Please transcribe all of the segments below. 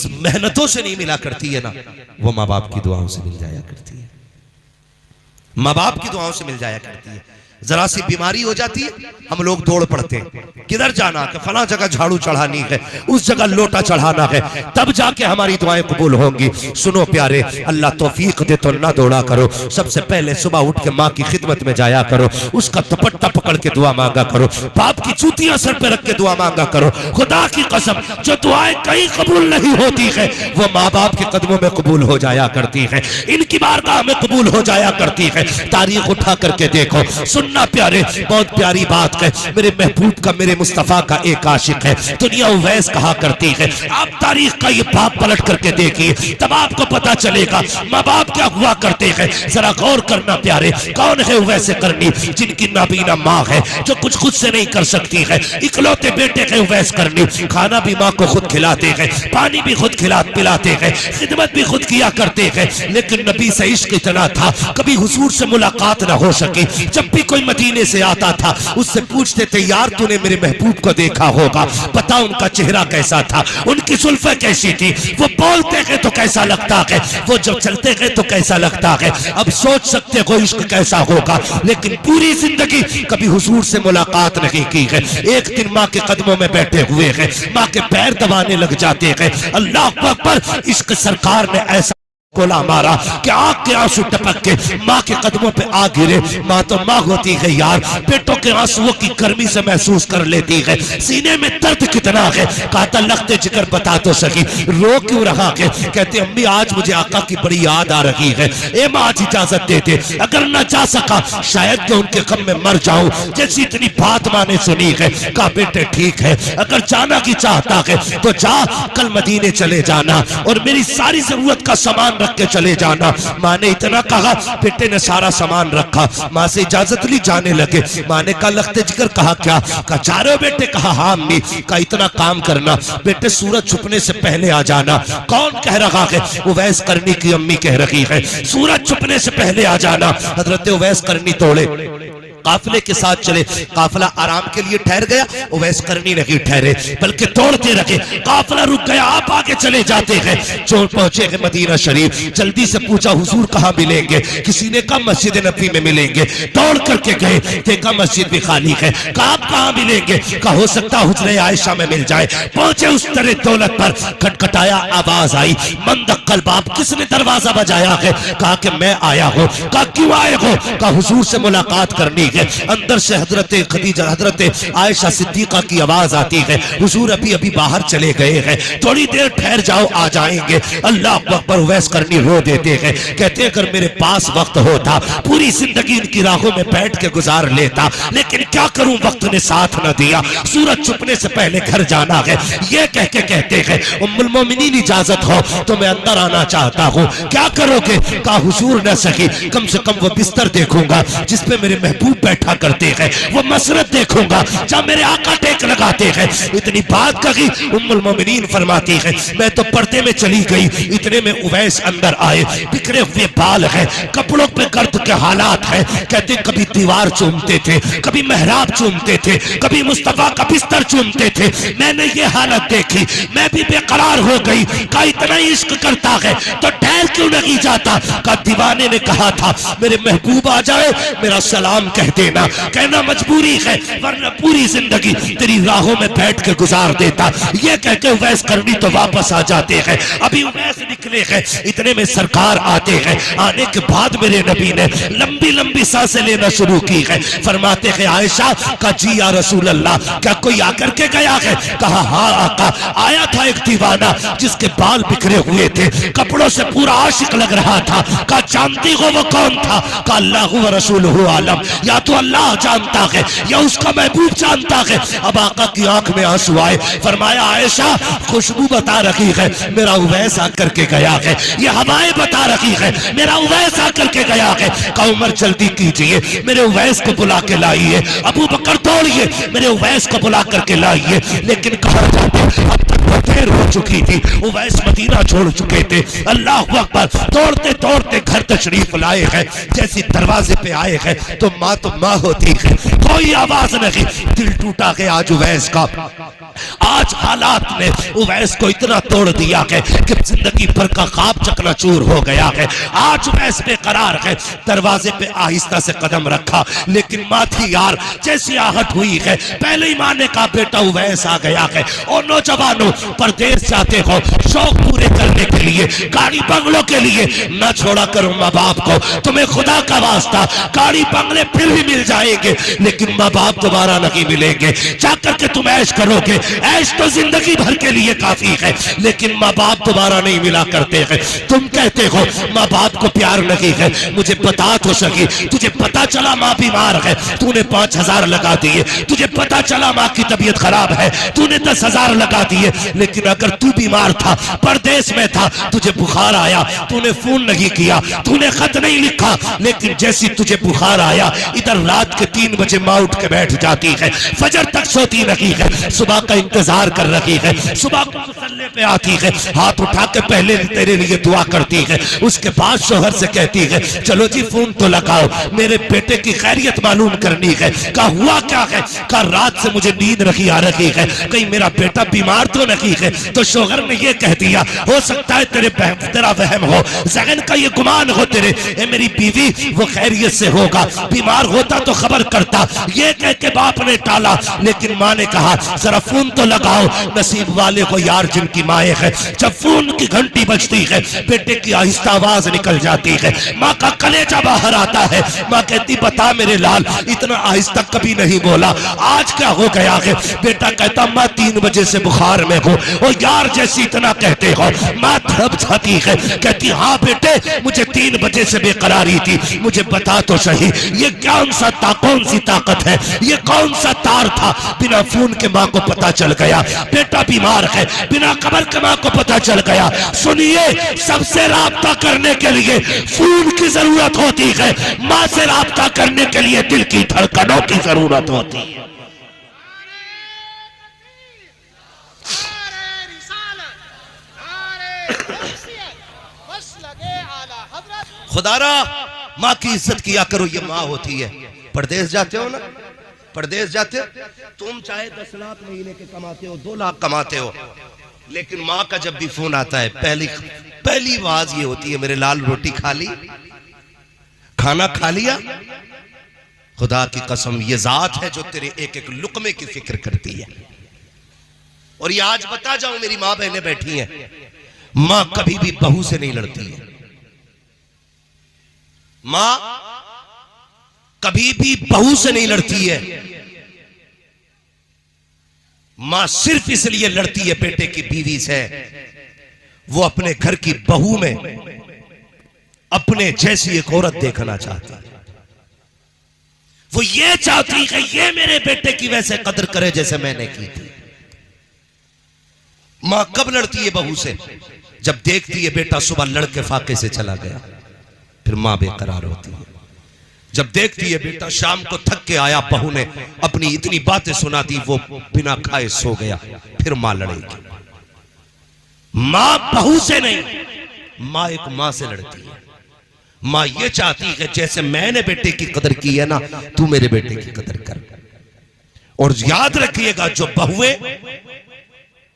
मेहनतों से नहीं मिला करती है ना, वो माँ बाप की दुआओं से मिल जाया करती है, माँ बाप की दुआओं से मिल जाया करती है। जरा सी बीमारी हो जाती है, हम लोग दौड़ पड़ते हैं, किधर जाना है, फला जगह झाड़ू चढ़ानी है, उस जगह लोटा चढ़ाना है, तब जाके हमारी दुआएं कबूल होंगी। सुनो प्यारे, अल्लाह तौफीक दे तो ना दौड़ा करो, सबसे पहले सुबह उठ के माँ की खिदमत में जाया करो, उसका दुपट्टा पकड़ के दुआ मांगा करो, बाप की जूतियां सर पे रख के दुआ मांगा करो। खुदा की कसम, जो दुआएं कहीं कबूल नहीं होती है वो माँ बाप के कदमों में कबूल हो जाया करती है, इनकी बारगाह में कबूल हो जाया करती है। तारीख उठा करके देखो, सुनना प्यारे, बहुत प्यारी बात है। मेरे महबूब का, मेरे मुस्तफा का एक आशिक है, दुनिया उवैस कहा करती है। आप तारीख का ये बाप पलट करके देखिए, तब आपको पता चलेगा माँ बाप क्या हुआ करते हैं। जरा गौर करना प्यारे, कौन है उवैस करनी, जिनकी नाबीना माँ है, जो कुछ खुद से नहीं कर सकती है, इकलौते बेटे है उवैस करनी, खाना भी माँ को खुद खिलाते हैं, पानी भी खुद पिलाते हैं, खिदमत भी खुद किया करते हैं। लेकिन नबी से इश्क इतना था, कभी हुजूर से मुलाकात ना हो सकी। जब भी कोई मदीने से आता था, उससे पूछते थे, यार तूने मेरे महबूब को देखा होगा, बता उनका चेहरा कैसा था, उनकी जुल्फें कैसी थी, वो बोलते हैं तो कैसा लगता है, वो जब चलते हैं तो कैसा लगता है। अब सोच सकते हो इश्क कैसा होगा, लेकिन पूरी जिंदगी कभी हुजूर से मुलाकात नहीं की है। एक दिन माँ के कदमों में बैठे हुए हैं, माँ के पैर दबाने लग जाते हैं। अल्लाह अकबर, इश्क सरकार ने ऐसा कोला मारा कि आंख के आंसू टपक के माँ के कदमों पे आ गिरे। माँ तो माँ होती है यार, बेटों के आंसुओं की गर्मी से महसूस कर लेती है, सीने में दर्द कितना है। कहता लगते जिगर बता तो सकी, रो क्यों रहा है। कहते अम्मी आज मुझे आका की बड़ी याद आ रही है, ए माँ आज इजाजत दे दे, अगर न जा सका शायद मैं उनके गम में मर जाऊं। जैसी इतनी बात माँ ने सुनी है, कहा बेटे ठीक है, अगर जाना की चाहता है तो जा, कल मदीने चले जाना और मेरी सारी जरूरत का सामान रख के चले जाना। माँ ने इतना कहा, बेटे ने सारा सामान रखा, माँ से इजाजत ली, जाने लगे। माँ ने कहा लगते जिगर, कहा क्या, कहा जा रहे हो बेटे, कहा हाँ अम्मी। कहा इतना काम करना बेटे, सूरज छुपने से पहले आ जाना। कौन कह रहा है, उवैस करनी की अम्मी कह रही है, सूरज छुपने से पहले आ जाना। हजरत उवैस करनी तोड़े, काफिले के साथ चले, काफिला आराम के लिए ठहर गया, उवैस करनी नहीं ठहरे बल्कि तोड़ते रखे। काफिला रुक गया, आप आगे चले जाते हैं। जो पहुंचे हैं मदीना शरीफ, जल्दी से पूछा हुजूर कहाँ मिलेंगे, किसी ने कहा मस्जिद नबी में मिलेंगे। दौड़ करके गए, देखा मस्जिद भी खाली है। कहा आप कहाँ मिलेंगे, कहा हो सकता हुजरे आयशा में मिल जाए। पहुंचे उस तरह दौलत पर, खटखटाया, आवाज आई, मंद अक्कल बाप, किसने दरवाजा बजाया है। कहा कि मैं आया हूँ। कहा क्यों आए हो, कहा हुजूर से मुलाकात करनी है। अंदर से हजरत खदीजा, हजरत आयशा सिद्दीका की आवाज आती है, हुजूर अभी अभी बाहर चले गए हैं, थोड़ी देर ठहर जाओ, आ जाएंगे। अल्लाह अकबर, उवैस करनी रो देते हैं, कहते अगर मेरे पास वक्त होता पूरी जिंदगी इनकी राहों में बैठ के गुजार लेता, लेकिन क्या करूं वक्त ने साथ न दिया, सूरज छुपने से पहले घर जाना है। ये कह के कहते हैं उम्मुल मोमिनीन इजाजत हो तो मैं अंदर आना चाहता हूँ। क्या करोगे, कहा हुजूर न सकी, कम से कम वो बिस्तर देखूंगा जिसपे मेरे महबूब बैठा करते हैं, वो मसरत देखूंगा जब मेरे आका टेक लगाते हैं। इतनी बात कही, उम्मुल मोमिनीन फरमाती है मैं तो पर्दे में चली गई, इतने में उवैस अंदर आए, बिखरे हुए बाल हैं, कपड़ों पे गर्द के हालात हैं। कहते कभी दीवार चूमते थे, कभी मेहराब चूमते थे, कभी मुस्तफा का बिस्तर चूमते थे। मैंने ये हालत देखी, मैं भी बेकरार हो गई। का इतना इश्क करता है तो ठहर क्यों नहीं जाता। का दीवाने ने कहा था मेरे महबूब आ जाए मेरा सलाम कह देना, कहना मजबूरी है वरना पूरी जिंदगी तेरी राहों में बैठ के गुजार देता। ये कह के उवैस करनी तो वापस आ जाते हैं। अभी उवैस निकले हैं, इतने में सरकार आते हैं। आने के बाद मेरे नबी ने लंबी लंबी सांसें लेना शुरू की है। फरमाते हैं आयशा का जी या रसूल अल्लाह, क्या कोई आकर के गया है। कहा हाँ आका, आया था एक दीवाना जिसके बाल बिखरे हुए थे, कपड़ों से पूरा आशिक लग रहा था। कहा जानती हो वो कौन था। कहा अल्लाह व रसूलुहु आलम, या तो अल्लाह जानता है या उसका महबूब जानता है। अब आका की आंख में आंसू आए, फरमाया आयशा खुशबू बता रही है मेरा उवैस आकर के गया है, ये हवाएं बता रही है मेरा उवैस आकर के गया है। कहा उमर जल्दी कीजिए मेरे उवैस को बुला के लाइए, अबू बकर दौड़िए मेरे उवैस को बुला करके लाइए। लेकिन कहा जाते अब तक देर हो चुकी थी, उवैस मदीना छोड़ चुके थे। अल्लाह अकबर, दौड़ते दौड़ते घर तशरीफ लाए हैं। जैसे दरवाजे पे आए हैं तो माँ होती है, कोई आवाज नहीं। दिल टूटा है आज उवैस का। आज हालात ने उवैस को इतना तोड़ दिया है कि जिंदगी भर का ख्वाब चकनाचूर हो गया है। आज उवैस बेकरार है, दरवाजे पे आहिस्ता से कदम रखा, लेकिन माँ थी यार, जैसी आहट हुई है पहले ही माँ ने कहा बेटा उवैस आ गया है। और नौजवानों, परदेश जाते हो शौक पूरे करने के लिए, गाड़ी बंगलों के लिए, न छोड़ा करो माँ बाप को। तुम्हें खुदा का वास्ता, गाड़ी बंगले फिर भी मिल जाएंगे लेकिन माँ बाप दोबारा नहीं मिलेंगे। जाकर के तुम ऐश करोगे, ऐश तो जिंदगी भर के लिए काफी है, लेकिन माँ बाप दोबारा नहीं मिला करते हैं। तुम कहते हो माँ बाप को प्यार नहीं है, मुझे बता तो सकी, तुझे पता चला माँ बीमार है, तूने 5,000 लगा दिए। तुझे पता चला माँ की तबीयत खराब है, तूने 10,000 लगा दिए। लेकिन अगर तू बीमार था, परदेश में था, तुझे बुखार आया, तूने फोन नहीं किया, तूने खत नहीं लिखा, लेकिन जैसी तुझे बुखार आया, इधर रात के 3 बजे माँ उठ के बैठ जाती है, फजर तक सोती नहीं है, सुबह का इंतजार कर रही है, सुबह को मुसल्ले पे आती है, हाथ उठा के पहले तेरे लिए दुआ करती है, उसके बाद शोहर से कहती है चलो जी फोन तो लगाओ, मेरे बेटे की खैरियत मालूम करनी है। कहा हुआ क्या है? कहा रात से मुझे नींद नहीं आ रही है, कहीं मेरा बेटा बीमार तो नहीं है। तो शोहर ने ये कह दिया हो सकता है तेरा वहम हो, जहन का ये गुमान हो तेरे, मेरी बीवी वो खैरियत से होगा, बीमार होता तो खबर करता। ये कह के बाप ने टाला, लेकिन माँ ने कहा जरा फोन तो लगाओ। नसीब वाले को यार जिनकी माए है, जब फोन की घंटी बजती है बेटे की आहिस्ता आवाज निकल जाती है, माँ का कलेजा बाहर आता है। माँ कहती बता मेरे लाल, इतना आहिस्ता कभी नहीं बोला, आज क्या हो गया है? बेटा कहता माँ 3 बजे से बुखार में हूँ। ओ यार जैसी इतना कहते हो, माँ तड़प जाती है, कहती हाँ बेटे मुझे 3 बजे से बेकरारी थी, मुझे बता तो सही ये कौन सी ताकत है, ये कौन सा तार था? बिना फोन के माँ को पता चल गया बेटा बीमार है, बिना खबर के माँ को पता चल गया। सुनिए, सबसे राब्ता करने के लिए फोन की जरूरत होती है, माँ से राब्ता करने के लिए दिल की धड़कनों की जरूरत होती है। खुदारा माँ की इज्जत किया करो, ये माँ होती है। परदेश जाते हो ना, परदेश जाते हो तुम चाहे 10 लाख महीने के कमाते हो, 2 लाख कमाते हो, लेकिन माँ का जब भी फोन आता है पहली आवाज ये होती है मेरे लाल रोटी खा ली, खाना खा लिया? खुदा की कसम ये जात है जो तेरे एक एक लुकमे की फिक्र करती है। और ये आज बता जाऊं, मेरी माँ बहनें बैठी हैं, माँ कभी भी बहू से नहीं लड़ती है, माँ कभी भी बहू से नहीं लड़ती है। मां सिर्फ इसलिए लड़ती है बेटे की बीवी से, वो अपने घर की बहू में अपने जैसी एक औरत देखना चाहती है। वो ये चाहती है ये मेरे बेटे की वैसे कदर करे जैसे मैंने की थी। मां कब लड़ती है बहू से? जब देखती है बेटा सुबह लड़के फाके से चला गया, फिर मां बेकरार होती है। जब देखती है बेटा शाम को थक के आया, बहू ने अपनी इतनी बातें सुना दी, वो बिना खाए सो गया, फिर मां लड़ेगी। मां बहू से नहीं, मां एक मां से लड़ती है। मां ये चाहती है जैसे मैंने बेटे की कदर की है ना, तू मेरे बेटे की कदर कर। और याद रखिएगा, जो बहुएं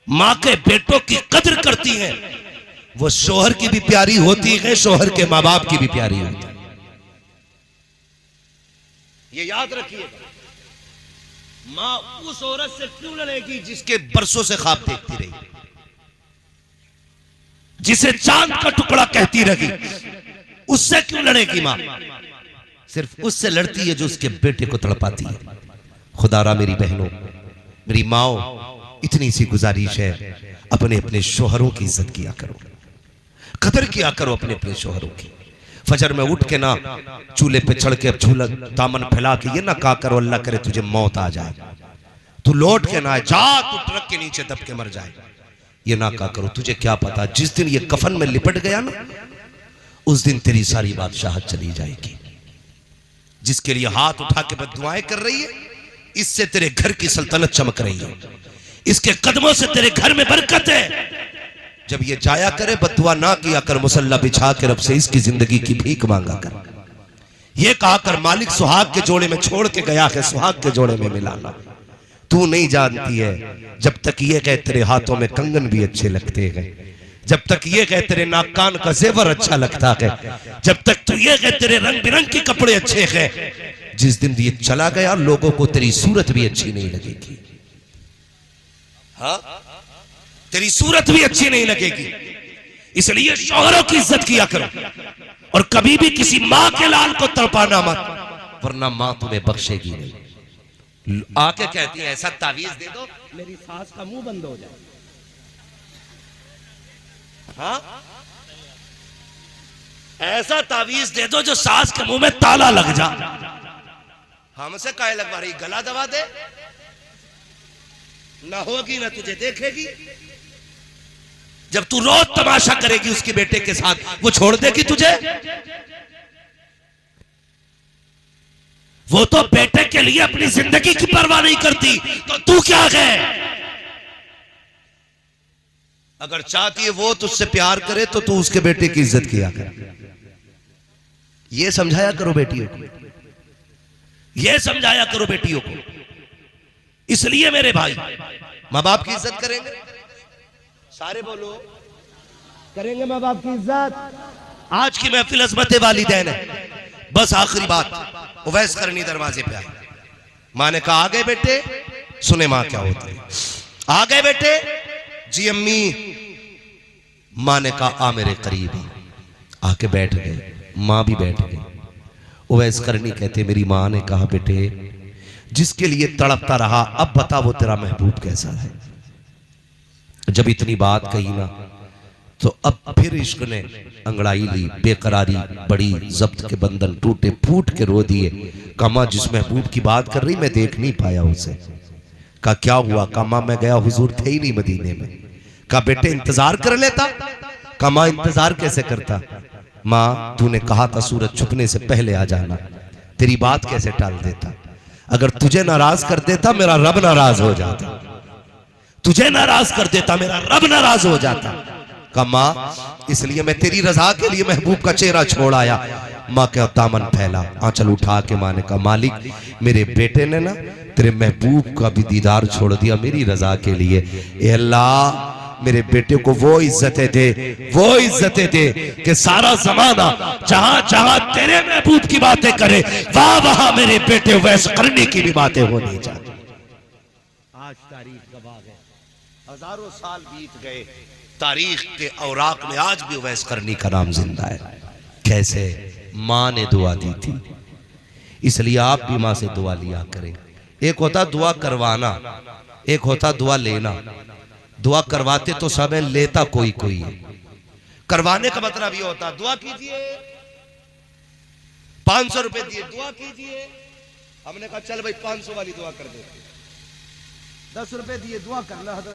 मां के बेटों की कदर करती हैं वो शोहर की भी प्यारी होती है, शोहर के मां बाप की भी प्यारी होती है। ये याद रखिएगा। मां उस औरत से क्यों लड़ेगी जिसके बरसों से ख्वाब देखती रही, जिसे चांद का टुकड़ा कहती रही, उससे क्यों लड़ेगी मां? सिर्फ उससे लड़ती है जो उसके बेटे को तड़पाती है। खुदारा मेरी बहनों, मेरी माओ, इतनी सी गुजारिश है, अपने अपने शोहरों की इज्जत किया करो, कदर किया करो अपने अपने शोहरों की। फजर में उठ के ना चूल्हे पे चढ़ के झूला दामन फैला के ये ना कहा करो अल्लाह करे तुझे मौत आ जाए, तू लौट के ना जा, तू ट्रक के नीचे दब के मर जाए, ये ना कहा करो। तुझे क्या पता जिस दिन ये कफन में लिपट गया ना, उस दिन तेरी सारी बादशाहत चली जाएगी। जिसके लिए हाथ उठा के बददुआएं कर रही है, इससे तेरे घर की सल्तनत चमक रही है, इसके कदमों से तेरे घर में बरकत है। जब ये जाया करे बददुआ ना किया कर, मुसल्ला बिछा के रब से इसकी जिंदगी की भीख मांगा कर। ये कहा कर मालिक सुहाग के जोड़े में छोड़ के गया है, सुहाग के जोड़े में मिलाना। तू नहीं जानती है जब तक ये कह तेरे हाथों में कंगन भी अच्छे लगते हैं, जब तक ये कह तेरे नाक कान का जेवर अच्छा लगता है, जब तक तू ये कह तेरे रंग बिरंग के कपड़े अच्छे हैं, जिस दिन ये चला गया लोगों को तेरी सूरत भी अच्छी नहीं लगेगी। हाँ, तेरी सूरत भी अच्छी नहीं लगेगी। इसलिए शौहरों की इज्जत किया करो और कभी भी किसी मां के लाल को तड़पाना मत, वरना मां तुम्हें बख्शेगी नहीं। आके कहती है ऐसा तावीज दे दो मेरी सास का मुंह बंद हो जाए। हाँ, ऐसा तावीज दे दो जो सास के मुंह में ताला लग जा। हमसे काहे लगवा रही, गला दबा दे, ना होगी ना तुझे देखेगी। जब तू रोज तमाशा करेगी उसके बेटे के साथ, वो छोड़ देगी तुझे? वो तो बेटे के लिए अपनी जिंदगी की परवाह नहीं करती, तो तू क्या है? अगर चाहती है वो तुझसे प्यार करे तो तू उसके बेटे की इज्जत किया कर। ये समझाया करो बेटियों को, ये समझाया करो बेटियों को। इसलिए मेरे भाई माँ बाप की इज्जत करेंगे, सारे बोलो करेंगे माँ बाप की इज्जत। आज की महफिल अज़मत वालिदैन है। बस आखिरी बात, उवैस करनी दरवाजे पे आए, माँ ने कहा आ गए बेटे, सुने माँ क्या होती है। आ गए बेटे, जी अम्मी। माँ ने कहा आ मेरे करीब, आके बैठ गए, माँ भी बैठ गई। उवैस करनी कहते मेरी माँ ने कहा बेटे जिसके लिए तड़पता रहा, अब बता वो तेरा महबूब कैसा है। जब इतनी बात कही ना तो अब फिर इश्क ने अंगड़ाई ली, बेकरारी बड़ी, जब्त के बंधन टूटे, फूट के रो दिए। कहा जिस महबूब की बात कर रही मैं देख नहीं पाया उसे। कहा क्या हुआ? कहा मैं गया हुजूर थे ही नहीं मदीने में। कहा बेटे इंतजार कर लेता। कहा इंतजार कैसे करता? माँ तूने कहा था सूरज छुपने से पहले आ जाना, तेरी बात कैसे टाल देता? अगर तुझे नाराज कर देता मेरा रब नाराज हो जाता, तुझे नाराज कर देता मेरा रब नाराज हो जाता। कहा माँ इसलिए मैं तेरी रजा के लिए महबूब का चेहरा छोड़ आया। माँ का दामन फैला, आंचल उठा के माँ ने कहा मालिक मेरे बेटे ने ना तेरे महबूब का भी दीदार छोड़ दिया मेरी रजा के लिए। ए अल्लाह मेरे बेटे को वो इज्जतें दे, वो इज्जतें दे कि सारा जमाना जहां जहां तेरे महबूब की बातें करे वहां वहां मेरे बेटे वैस करने की भी बातें होनी चाहिए। आज तारीख गवाह है, हजारों साल बीत गए, तारीख के औराक में आज भी वैस करनी का नाम जिंदा है। कैसे? माँ ने दुआ दी थी, इसलिए आप भी माँ से दुआ लिया करें। एक होता दुआ करवाना, एक होता दुआ लेना। दुआ करवाते तो सब है, लेता कोई कोई है। करवाने का मतलब ये होता दुआ कीजिए, 500 रुपए दिए दुआ कीजिए। हमने कहा चल भाई 500 वाली दुआ कर दे, 10 रुपए दिए दुआ करना।